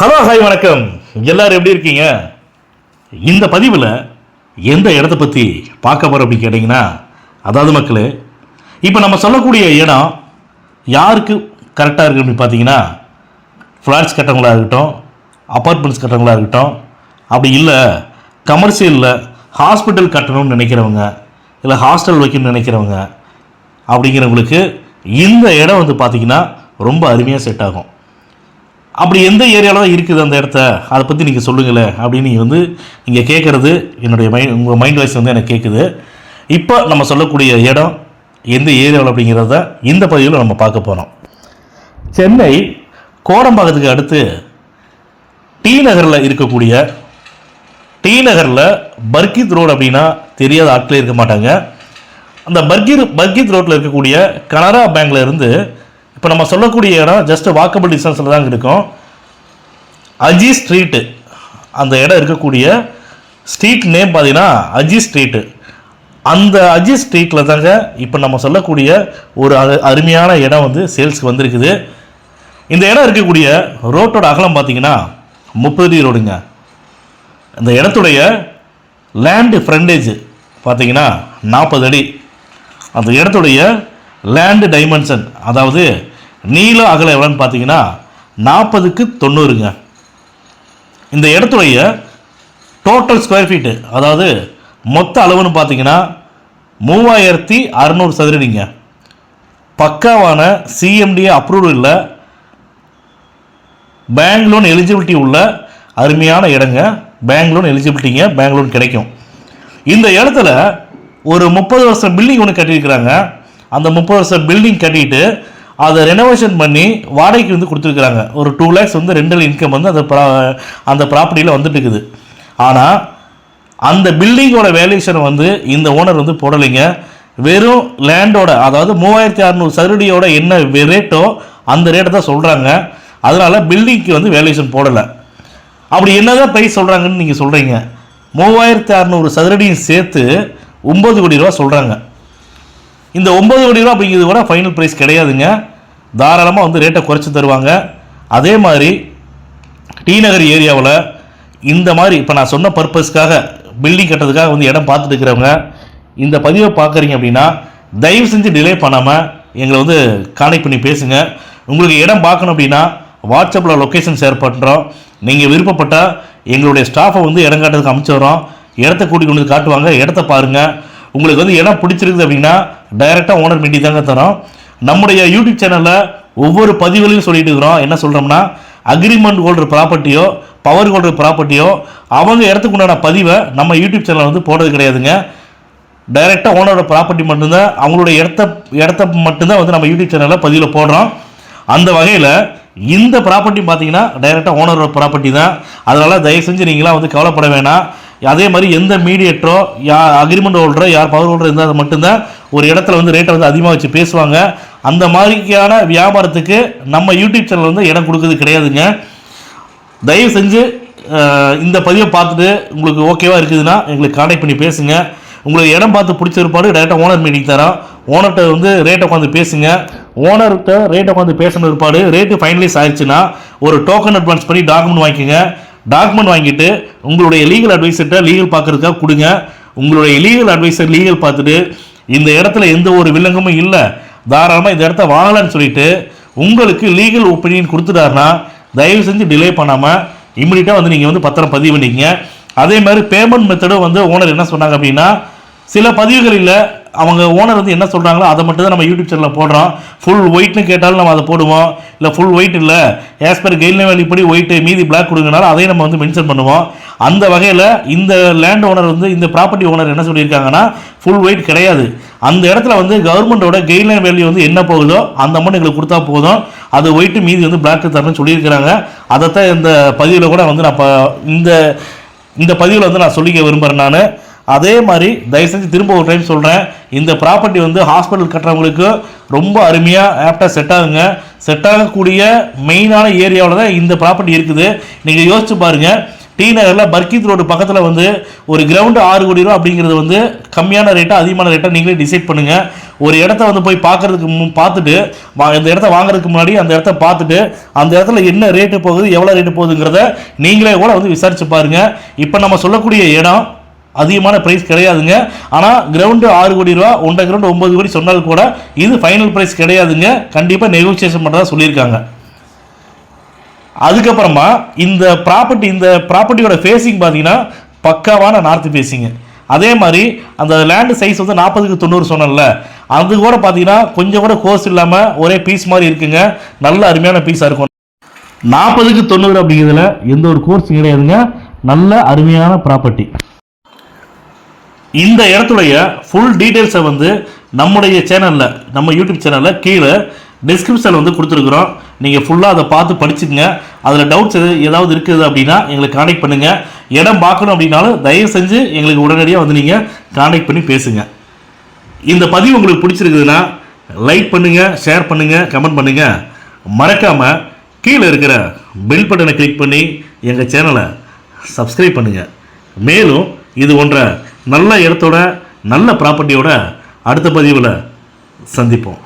Hello hi வணக்கம். எல்லாரும் எப்படி இருக்கீங்க? இந்த பதிவில் எந்த இடத்த பற்றி பார்க்க போகிறோம் அப்படின்னு கேட்டிங்கன்னா, அதாவது மக்களே, இப்போ நம்ம சொல்லக்கூடிய இடம் யாருக்கு கரெக்டாக இருக்குது அப்படின்னு பார்த்தீங்கன்னா, ஃப்ளாட்ஸ் கட்டவங்களாக இருக்கட்டும், அப்பார்ட்மெண்ட்ஸ் கட்டவங்களாக இருக்கட்டும், அப்படி இல்லை கமர்ஷியலில் ஹாஸ்பிட்டல் கட்டணும்னு நினைக்கிறவங்க, இல்லை ஹாஸ்டல் வைக்கணும்னு நினைக்கிறவங்க, அப்படிங்கிறவங்களுக்கு இந்த இடம் வந்து பார்த்திங்கன்னா ரொம்ப அருமையாக செட் ஆகும். அப்படி எந்த ஏரியாவில் தான் இருக்குது அந்த இடத்த, அதை பற்றி நீங்கள் சொல்லுங்களேன் அப்படின்னு நீங்கள் கேட்குறது என்னுடைய உங்கள் மைண்ட் வாய்ஸ் எனக்கு கேட்குது. இப்போ நம்ம சொல்லக்கூடிய இடம் எந்த ஏரியாவில் அப்படிங்கிறத இந்த பதிவில் நம்ம பார்க்க போகிறோம். சென்னை கோடம்பாக்கத்துக்கு அடுத்து டி நகரில் இருக்கக்கூடிய, டி நகரில் பர்கித் ரோடு அப்படின்னா தெரியாத ஆட்களே இருக்க மாட்டாங்க. அந்த பர்கித் ரோட்டில் இருக்கக்கூடிய கனரா பேங்க்ல இருந்து இப்போ நம்ம சொல்லக்கூடிய இடம் ஜஸ்ட் வாக்கபிள் டிஸ்டன்ஸில் தான் இருக்கும். அஜி ஸ்ட்ரீட்டு, அந்த இடம் இருக்கக்கூடிய ஸ்ட்ரீட் நேம் பார்த்தீங்கன்னா அஜி ஸ்ட்ரீட்டு. அந்த அஜி ஸ்ட்ரீட்டில் தாங்க இப்போ நம்ம சொல்லக்கூடிய ஒரு அருமையான இடம் சேல்ஸ்க்கு வந்திருக்குது. இந்த இடம் இருக்கக்கூடிய ரோட்டோட அகலம் பார்த்தீங்கன்னா 30 அடி ரோடுங்க. இந்த இடத்துடைய லேண்டு ஃப்ரண்டேஜ் பார்த்தீங்கன்னா 40 அடி. அந்த இடத்துடைய லேண்டு டைமென்ஷன், அதாவது நீளம் அகலம் எவ்வளோன்னு பார்த்தீங்கன்னா 40க்கு 90ங்க. இந்த இடத்துடைய டோட்டல் ஸ்கொயர் ஃபீட்டு, அதாவது மொத்த அளவுன்னு பார்த்தீங்கன்னா 3600 சதுரடிங்க. பக்காவான சிஎம்டிஏ அப்ரூவல் இல்லை, பேங்க் லோன் எலிஜிபிலிட்டி உள்ள அருமையான இடங்க. பேங்க் லோன் எலிஜிபிலிட்டிங்க, பேங்க் லோன் கிடைக்கும். இந்த இடத்துல ஒரு 30 வருஷம் பில்டிங் ஒன்று கட்டியிருக்கிறாங்க. அந்த 30 வருஷம் பில்டிங் கட்டிட்டு அதை ரெனோவேஷன் பண்ணி வாடகைக்கு கொடுத்துருக்குறாங்க. ஒரு 2 lakhs ரெண்டல் இன்கம் அந்த ப்ராப்பர்ட்டியில் வந்துட்டு இருக்குது. ஆனால் அந்த பில்டிங்கோட வேல்யூஷன் இந்த ஓனர் போடலைங்க. வெறும் லேண்டோட, அதாவது 3600 சதுரடியோட என்ன ரேட்டோ அந்த ரேட்டை தான் சொல்கிறாங்க. அதனால் பில்டிங்க்கு வேல்யூஷன் போடலை. அப்படி என்னதான் ப்ரைஸ் சொல்கிறாங்கன்னு நீங்கள் சொல்கிறீங்க. 3600 சதுரடியும் சேர்த்து 9 கோடி ரூபா சொல்கிறாங்க. இந்த 9 கோடி ரூபா அப்படிங்கிறது கூட ஃபைனல் ப்ரைஸ் கிடையாதுங்க. தாராளமாக ரேட்டை குறைச்சி தருவாங்க. அதே மாதிரி டி நகர் ஏரியாவில் இந்த மாதிரி இப்போ நான் சொன்ன பர்பஸ்க்காக பில்டிங் கட்டுறதுக்காக இடம் பார்த்துட்டு இருக்கிறவங்க இந்த பதிவை பார்க்குறீங்க அப்படின்னா தயவு செஞ்சு டிலே பண்ணாமல் எங்களை கான்டெக்ட் பண்ணி பேசுங்க. உங்களுக்கு இடம் பார்க்கணும் அப்படின்னா வாட்ஸ்அப்பில் லொக்கேஷன் ஷேர் பண்ணுறோம். நீங்கள் விருப்பப்பட்டால் எங்களுடைய ஸ்டாஃபை இடம் காட்டுறதுக்கு அனுப்பிச்சி வரோம். இடத்த கூட்டிகிட்டு கொண்டு காட்டுவாங்க. இடத்த பாருங்கள். உங்களுக்கு இடம் பிடிச்சிருக்குது அப்படின்னா டைரெக்டாக ஓனர் மீட்டிங் தாங்க தரோம். நம்முடைய யூடியூப் சேனலில் ஒவ்வொரு பதிவுகளையும் சொல்லிட்டு இருக்கிறோம். என்ன சொல்கிறோம்னா, அக்ரிமெண்ட் ஹோல்டர் ப்ராப்பர்ட்டியோ பவர் ஹோல்டர் ப்ராப்பர்ட்டியோ அவங்க இடத்துக்கு உண்டான பதிவை நம்ம யூடியூப் சேனல் போடுறது கிடையாதுங்க. டைரெக்டாக ஓனரோட ப்ராப்பர்ட்டி மட்டும்தான், அவங்களுடைய இடத்த மட்டும்தான் நம்ம யூடியூப் சேனலில் பதிவில் போடுறோம். அந்த வகையில் இந்த ப்ராப்பர்ட்டி பார்த்தீங்கன்னா டைரெக்டாக ஓனரோட ப்ராப்பர்ட்டி தான். அதனால் தயவு செஞ்சு நீங்களாம் கவலைப்பட வேணாம். அதே மாதிரி எந்த மீடியேட்டரோ யார் அக்ரிமெண்ட் ஹோல்டரோ யார் பவர் ஹோல்டர் இருந்தால் மட்டும்தான் ஒரு இடத்துல ரேட்டை அதிகமாக வச்சு பேசுவாங்க. அந்த மாதிரியான வியாபாரத்துக்கு நம்ம யூடியூப் சேனல் இடம் கொடுக்குறது கிடையாதுங்க. தயவு செஞ்சு இந்த பதிவை பார்த்துட்டு உங்களுக்கு ஓகேவா இருக்குதுன்னா எங்களுக்கு கான்டெக்ட் பண்ணி பேசுங்க. உங்களுக்கு இடம் பார்த்து பிடிச்சிருப்பாடு டைரெக்டாக ஓனர் மீட்டிங் தரோம். ஓனர்கிட்ட ரேட்டை உட்காந்து பேசுங்க. ஓனர்கிட்ட ரேட்டை உட்காந்து பேசணும் இருப்பாடு ரேட்டு ஃபைனலைஸ் ஆயிடுச்சுன்னா ஒரு டோக்கன் அட்வான்ஸ் பண்ணி டாக்குமெண்ட் வாங்கிக்கோங்க. டாக்குமெண்ட் வாங்கிட்டு உங்களுடைய லீகல் அட்வைசர்கிட்ட லீகல் பார்க்குறதுக்காக கொடுங்க. உங்களுடைய லீகல் அட்வைசர் லீகல் பார்த்துட்டு இந்த இடத்துல எந்த ஒரு வில்லங்கமும் இல்லை, தாராளமாக இந்த இடத்த வாங்கலான்னு சொல்லிட்டு உங்களுக்கு லீகல் ஒப்பீனியன் கொடுத்துட்டாருன்னா தயவு செஞ்சு டிலே பண்ணாமல் இம்மிடியட்டாக நீங்கள் பத்திரம் பதிவு பண்ணிக்கங்க. அதே மாதிரி பேமெண்ட் மெத்தடும் ஓனர் என்ன சொன்னாங்க அப்படின்னா, சில பதிவுகளில் அவங்க ஓனர் என்ன சொல்கிறாங்களோ அதை மட்டும் தான் நம்ம யூடியூப் சேனலில் போடுறோம். ஃபுல் ஒயிட்னு கேட்டாலும் நம்ம அதை போடுவோம். இல்லை ஃபுல் ஒயிட் இல்லை, ஆஸ் பர் கைட்லைன் வேல்யூப்படி ஒயிட்டு மீதி பிளாக் கொடுங்கனாலும் அதையும் நம்ம மென்ஷன் பண்ணுவோம். அந்த வகையில் இந்த லேண்ட் ஓனர் இந்த ப்ராப்பர்ட்டி ஓனர் என்ன சொல்லியிருக்காங்கன்னா, ஃபுல் ஒயிட் கிடையாது. அந்த இடத்துல கவர்மெண்ட்டோட கைட்லைன் வேல்யூ என்ன போகுதோ அந்த அமௌண்ட் எங்களுக்கு கொடுத்தா போதும். அது ஒயிட்டு மீதி பிளாக் தரணும்னு சொல்லியிருக்கிறாங்க. அதைத்தான் இந்த பதிவில் கூட நான் இந்த பதிவில் நான் சொல்லிக்க விரும்புகிறேன் நான். அதே மாதிரி தயவு செஞ்சு திரும்ப ஒரு டைம் சொல்கிறேன், இந்த ப்ராப்பர்ட்டி ஹாஸ்பிட்டல் கட்டுறவங்களுக்கு ரொம்ப அருமையாக ஆப்டாக செட் ஆகுங்க. செட் ஆகக்கூடிய மெயினான ஏரியாவில் தான் இந்த ப்ராப்பர்ட்டி இருக்குது. நீங்கள் யோசிச்சு பாருங்கள், டி நகரில் பர்கீத் ரோடு பக்கத்தில் வந்து ஒரு கிரவுண்டு 6 கோடி ரூபா அப்படிங்கிறது வந்து கம்மியான ரேட்டா அதிகமான ரேட்டா நீங்களே டிசைட் பண்ணுங்கள். ஒரு இடத்த வந்து போய் பார்க்கறதுக்கு பார்த்துட்டு இந்த இடத்த வாங்குறதுக்கு முன்னாடி அந்த இடத்த பார்த்துட்டு அந்த இடத்துல என்ன ரேட்டு போகுது எவ்வளோ ரேட்டு போகுதுங்கிறத நீங்களே கூட வந்து விசாரிச்சு பாருங்கள். இப்போ நம்ம சொல்லக்கூடிய இடம் அதிகமான ப்ரைஸ் கிடையாதுங்க. ஆனால் கிரவுண்டு 6 கோடி ரூபா, ஒன்றரை கிரவுண்டு 9 கோடி சொன்னால் கூட இது ஃபைனல் ப்ரைஸ் கிடையாதுங்க. கண்டிப்பாக நெகோசியேஷன் பண்ணுறதா சொல்லியிருக்காங்க. அதுக்கப்புறமா இந்த ப்ராப்பர்ட்டியோட ஃபேஸிங் பார்த்தீங்கன்னா பக்காவான நார்த் ஃபேஸிங்கு. அதே மாதிரி அந்த லேண்டு சைஸ் வந்து 40க்கு 90 சொன்னல, அது கூட பார்த்தீங்கன்னா கொஞ்சம் கூட கோர்ஸ் இல்லாமல் ஒரே பீஸ் மாதிரி இருக்குங்க. நல்ல அருமையான பீஸாக இருக்கும். 40க்கு 90 அப்படிங்கிறதுல எந்த ஒரு கோர்ஸ் கிடையாதுங்க. நல்ல அருமையான ப்ராப்பர்ட்டி. இந்த இடத்துடைய ஃபுல் டீட்டெயில்ஸை வந்து நம்முடைய சேனலில், நம்ம யூடியூப் சேனலில் கீழே டிஸ்கிரிப்ஷனில் வந்து கொடுத்துருக்குறோம். நீங்கள் ஃபுல்லாக அதை பார்த்து படிச்சுக்கங்க. அதில் டவுட்ஸ் ஏதாவது இருக்குது அப்படின்னா எங்களுக்கு கான்டாக்ட் பண்ணுங்கள். இடம் பார்க்கணும் அப்படின்னாலும் தயவு செஞ்சு எங்களுக்கு உடனடியாக வந்து நீங்கள் கான்டாக்ட் பண்ணி பேசுங்க. இந்த பதிவு உங்களுக்கு பிடிச்சிருக்குதுன்னா லைக் பண்ணுங்கள், ஷேர் பண்ணுங்கள், கமெண்ட் பண்ணுங்கள். மறக்காமல் கீழே இருக்கிற பெல் பட்டனை கிளிக் பண்ணி எங்கள் சேனலை சப்ஸ்கிரைப் பண்ணுங்கள். மேலும் இது போன்ற நல்ல இடத்தோட நல்ல ப்ராப்பர்ட்டியோட அடுத்த பதிவில் சந்திப்போம்.